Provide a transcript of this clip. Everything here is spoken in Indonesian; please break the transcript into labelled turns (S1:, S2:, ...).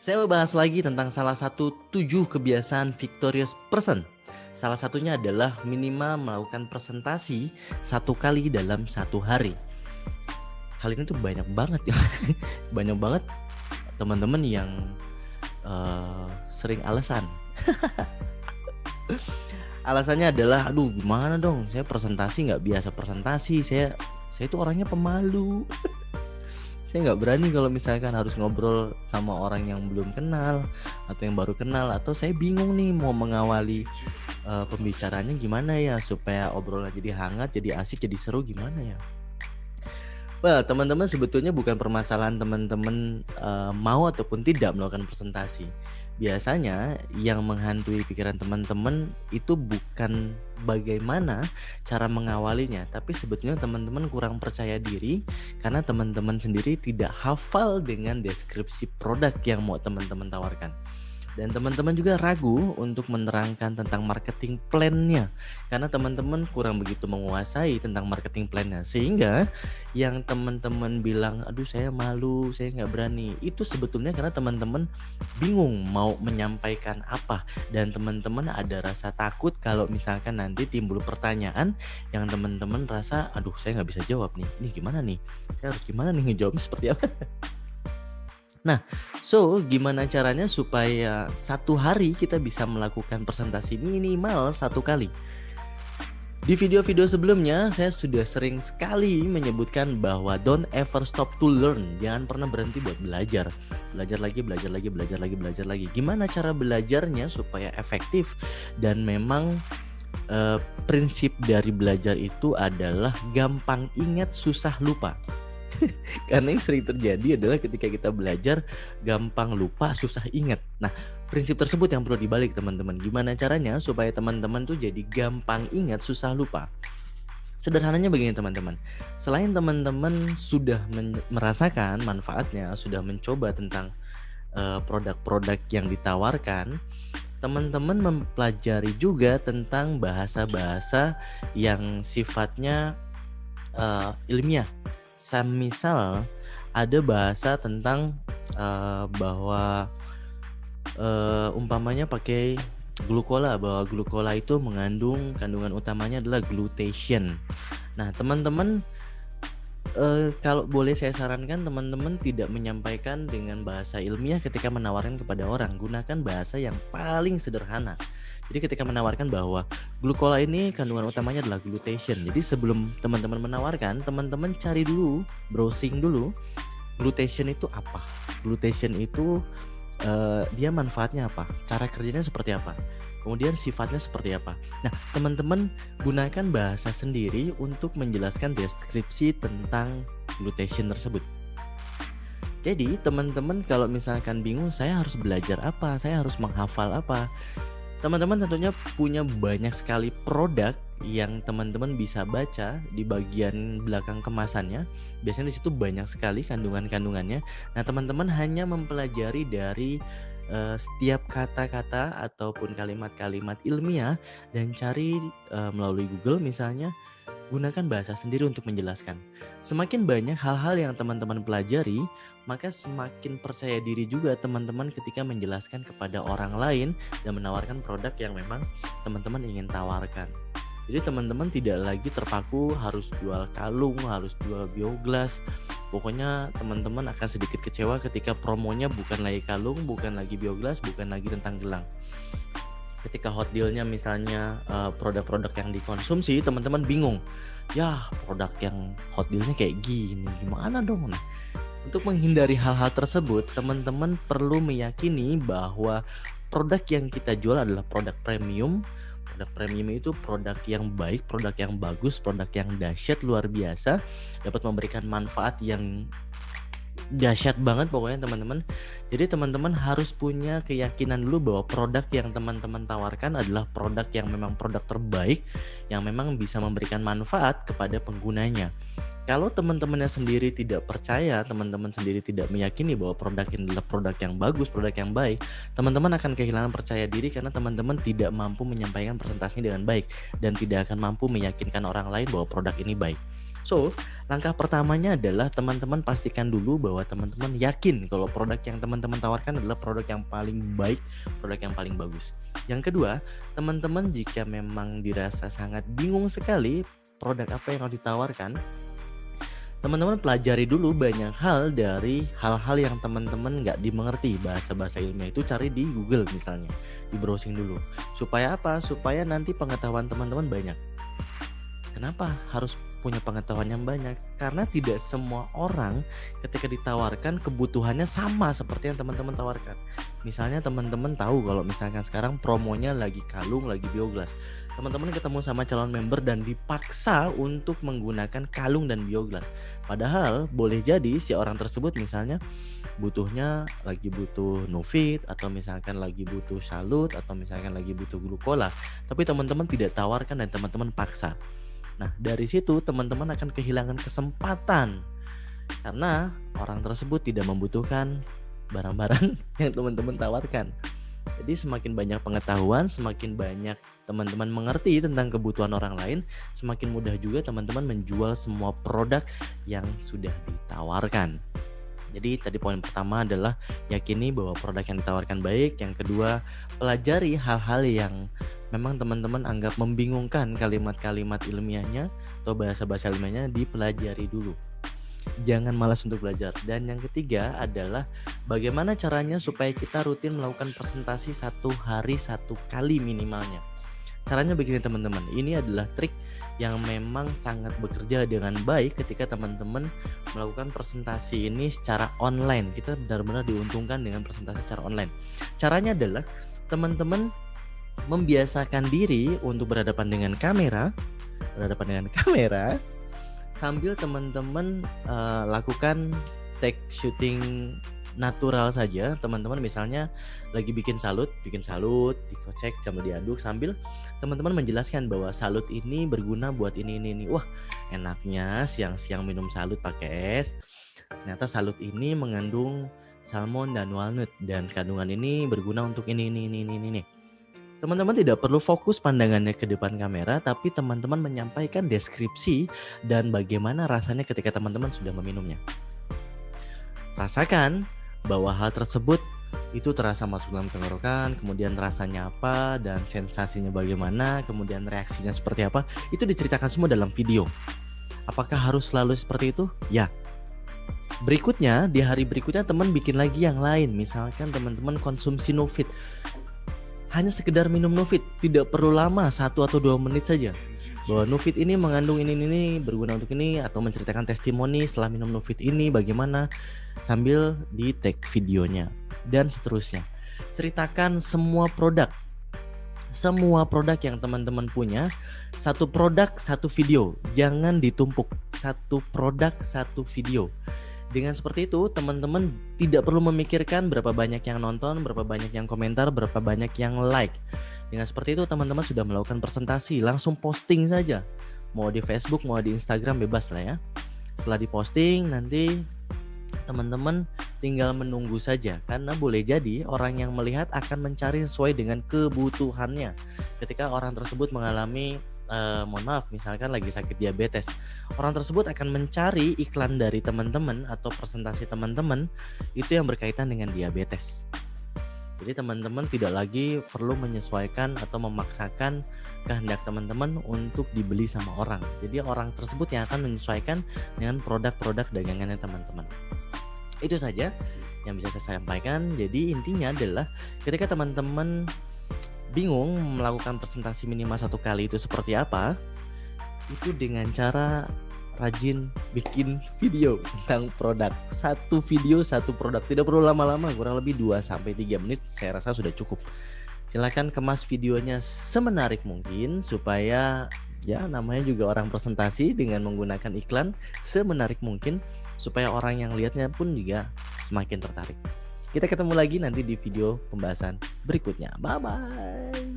S1: Saya mau bahas lagi tentang salah satu 7 kebiasaan victorious person. Salah satunya adalah minimal melakukan presentasi 1 kali dalam 1 hari. Hal ini tuh banyak banget ya, banyak banget teman-teman yang sering alasan. Alasannya adalah, aduh gimana dong, saya presentasi nggak biasa presentasi, saya itu orangnya pemalu. Saya nggak berani kalau misalkan harus ngobrol sama orang yang belum kenal atau yang baru kenal, atau saya bingung nih mau mengawali pembicaranya gimana ya supaya obrolan jadi hangat, jadi asik, jadi seru, gimana ya. Well, teman-teman, sebetulnya bukan permasalahan teman-teman mau ataupun tidak melakukan presentasi. Biasanya yang menghantui pikiran teman-teman itu bukan bagaimana cara mengawalinya, tapi sebetulnya teman-teman kurang percaya diri karena teman-teman sendiri tidak hafal dengan deskripsi produk yang mau teman-teman tawarkan. Dan teman-teman juga ragu untuk menerangkan tentang marketing plan-nya karena teman-teman kurang begitu menguasai tentang marketing plan-nya, sehingga yang teman-teman bilang, aduh saya malu, saya nggak berani, itu sebetulnya karena teman-teman bingung mau menyampaikan apa, dan teman-teman ada rasa takut kalau misalkan nanti timbul pertanyaan yang teman-teman rasa, aduh saya nggak bisa jawab nih, ini gimana nih, saya harus gimana nih ngejawabnya seperti apa. Nah, gimana caranya supaya 1 hari kita bisa melakukan presentasi minimal 1 kali? Di video-video sebelumnya, saya sudah sering sekali menyebutkan bahwa don't ever stop to learn. Jangan pernah berhenti buat belajar. Belajar lagi, belajar lagi, belajar lagi, belajar lagi. Gimana cara belajarnya supaya efektif? Dan memang prinsip dari belajar itu adalah gampang ingat, susah lupa. Karena yang sering terjadi adalah ketika kita belajar gampang lupa, susah ingat. Nah, prinsip tersebut yang perlu dibalik, teman-teman. Gimana caranya supaya teman-teman tuh jadi gampang ingat, susah lupa? Sederhananya begini, teman-teman. Selain teman-teman sudah merasakan manfaatnya, sudah mencoba tentang produk-produk yang ditawarkan, teman-teman mempelajari juga tentang bahasa-bahasa yang sifatnya ilmiah. Misal ada bahasa tentang bahwa umpamanya pakai glukola, bahwa glukola itu mengandung kandungan utamanya adalah glutation. Nah, teman-teman, kalau boleh saya sarankan, teman-teman tidak menyampaikan dengan bahasa ilmiah ketika menawarkan kepada orang. Gunakan bahasa yang paling sederhana. Jadi ketika menawarkan bahwa glukola ini kandungan utamanya adalah glutation. Jadi sebelum teman-teman menawarkan, teman-teman cari dulu, browsing dulu, glutation itu apa? Glutation itu dia manfaatnya apa? Cara kerjanya seperti apa? Kemudian sifatnya seperti apa? Nah, teman-teman gunakan bahasa sendiri untuk menjelaskan deskripsi tentang glutation tersebut. Jadi teman-teman kalau misalkan bingung, saya harus belajar apa? Saya harus menghafal apa? Teman-teman tentunya punya banyak sekali produk yang teman-teman bisa baca di bagian belakang kemasannya. Biasanya di situ banyak sekali kandungan-kandungannya. Nah, teman-teman hanya mempelajari dari setiap kata-kata ataupun kalimat-kalimat ilmiah dan cari melalui Google misalnya. Gunakan bahasa sendiri untuk menjelaskan. Semakin banyak hal-hal yang teman-teman pelajari, maka semakin percaya diri juga teman-teman ketika menjelaskan kepada orang lain dan menawarkan produk yang memang teman-teman ingin tawarkan. Jadi teman-teman tidak lagi terpaku harus jual kalung, harus jual bioglas. Pokoknya teman-teman akan sedikit kecewa ketika promonya bukan lagi kalung, bukan lagi bioglas, bukan lagi tentang gelang. Ketika hot dealnya misalnya produk-produk yang dikonsumsi, teman-teman bingung, ya produk yang hot dealnya kayak gini, gimana dong? Nah, untuk menghindari hal-hal tersebut, teman-teman perlu meyakini bahwa produk yang kita jual adalah produk premium. Produk premium itu produk yang baik, produk yang bagus, produk yang dahsyat luar biasa, dapat memberikan manfaat yang dahsyat banget pokoknya, teman-teman. Jadi teman-teman harus punya keyakinan dulu bahwa produk yang teman-teman tawarkan adalah produk yang memang produk terbaik, yang memang bisa memberikan manfaat kepada penggunanya. Kalau teman-temannya sendiri tidak percaya, teman-teman sendiri tidak meyakini bahwa produk ini adalah produk yang bagus, produk yang baik, teman-teman akan kehilangan percaya diri karena teman-teman tidak mampu menyampaikan presentasinya dengan baik dan tidak akan mampu meyakinkan orang lain bahwa produk ini baik. So, langkah pertamanya adalah teman-teman pastikan dulu bahwa teman-teman yakin kalau produk yang teman-teman tawarkan adalah produk yang paling baik, produk yang paling bagus. Yang kedua, teman-teman jika memang dirasa sangat bingung sekali produk apa yang harus ditawarkan, teman-teman pelajari dulu banyak hal dari hal-hal yang teman-teman nggak dimengerti. Bahasa-bahasa ilmiah itu cari di Google misalnya, di browsing dulu. Supaya apa? Supaya nanti pengetahuan teman-teman banyak. Kenapa harus punya pengetahuan yang banyak? Karena tidak semua orang ketika ditawarkan kebutuhannya sama seperti yang teman-teman tawarkan. Misalnya teman-teman tahu kalau misalkan sekarang promonya lagi kalung, lagi bioglas. Teman-teman ketemu sama calon member dan dipaksa untuk menggunakan kalung dan bioglas. Padahal boleh jadi si orang tersebut misalnya butuhnya lagi butuh Novit, atau misalkan lagi butuh Salut, atau misalkan lagi butuh Glucola. Tapi teman-teman tidak tawarkan dan teman-teman paksa. Nah, dari situ teman-teman akan kehilangan kesempatan karena orang tersebut tidak membutuhkan barang-barang yang teman-teman tawarkan. Jadi semakin banyak pengetahuan, semakin banyak teman-teman mengerti tentang kebutuhan orang lain, semakin mudah juga teman-teman menjual semua produk yang sudah ditawarkan. Jadi tadi poin pertama adalah yakini bahwa produk yang ditawarkan baik. Yang kedua, pelajari hal-hal yang memang teman-teman anggap membingungkan, kalimat-kalimat ilmiahnya atau bahasa-bahasa ilmiahnya dipelajari dulu. Jangan malas untuk belajar. Dan yang ketiga adalah bagaimana caranya supaya kita rutin melakukan presentasi 1 hari 1 kali minimalnya. Caranya begini teman-teman, ini adalah trik yang memang sangat bekerja dengan baik ketika teman-teman melakukan presentasi ini secara online. Kita benar-benar diuntungkan dengan presentasi secara online. Caranya adalah teman-teman membiasakan diri untuk berhadapan dengan kamera sambil teman-teman lakukan take shooting natural saja. Teman-teman misalnya lagi bikin salut, dikocek sambil diaduk sambil teman-teman menjelaskan bahwa salut ini berguna buat ini. Wah, enaknya siang-siang minum salut pakai es. Ternyata salut ini mengandung salmon dan walnut dan kandungan ini berguna untuk ini. Teman-teman tidak perlu fokus pandangannya ke depan kamera, tapi teman-teman menyampaikan deskripsi dan bagaimana rasanya ketika teman-teman sudah meminumnya. Rasakan bahwa hal tersebut itu terasa masuk dalam tenggorokan, kemudian rasanya apa dan sensasinya bagaimana, kemudian reaksinya seperti apa, itu diceritakan semua dalam video. Apakah harus selalu seperti itu? Ya. Berikutnya, di hari berikutnya teman bikin lagi yang lain. Misalkan teman-teman konsumsi Novit, hanya sekedar minum Novit, tidak perlu lama, 1 atau 2 menit saja. Bahwa Novit ini mengandung ini, berguna untuk ini, atau menceritakan testimoni setelah minum Novit ini bagaimana, sambil di tag videonya dan seterusnya. Ceritakan semua produk yang teman-teman punya, 1 produk 1 video, jangan ditumpuk, 1 produk 1 video. Dengan seperti itu teman-teman tidak perlu memikirkan berapa banyak yang nonton, berapa banyak yang komentar, berapa banyak yang like. Dengan seperti itu teman-teman sudah melakukan presentasi, langsung posting saja. Mau di Facebook, mau di Instagram, bebas lah ya. Setelah diposting nanti teman-teman tinggal menunggu saja, karena boleh jadi orang yang melihat akan mencari sesuai dengan kebutuhannya. Ketika orang tersebut mengalami mohon maaf misalkan lagi sakit diabetes, orang tersebut akan mencari iklan dari teman-teman atau presentasi teman-teman itu yang berkaitan dengan diabetes. Jadi teman-teman tidak lagi perlu menyesuaikan atau memaksakan kehendak teman-teman untuk dibeli sama orang. Jadi orang tersebut yang akan menyesuaikan dengan produk-produk dagangannya teman-teman. Itu saja yang bisa saya sampaikan. Jadi intinya adalah ketika teman-teman bingung melakukan presentasi minimal 1 kali itu seperti apa, itu dengan cara rajin bikin video tentang produk. 1 video 1 produk, tidak perlu lama-lama, kurang lebih 2-3 menit saya rasa sudah cukup. Silakan kemas videonya semenarik mungkin supaya ya namanya juga orang presentasi, dengan menggunakan iklan semenarik mungkin supaya orang yang lihatnya pun juga semakin tertarik. Kita ketemu lagi nanti di video pembahasan berikutnya. Bye bye.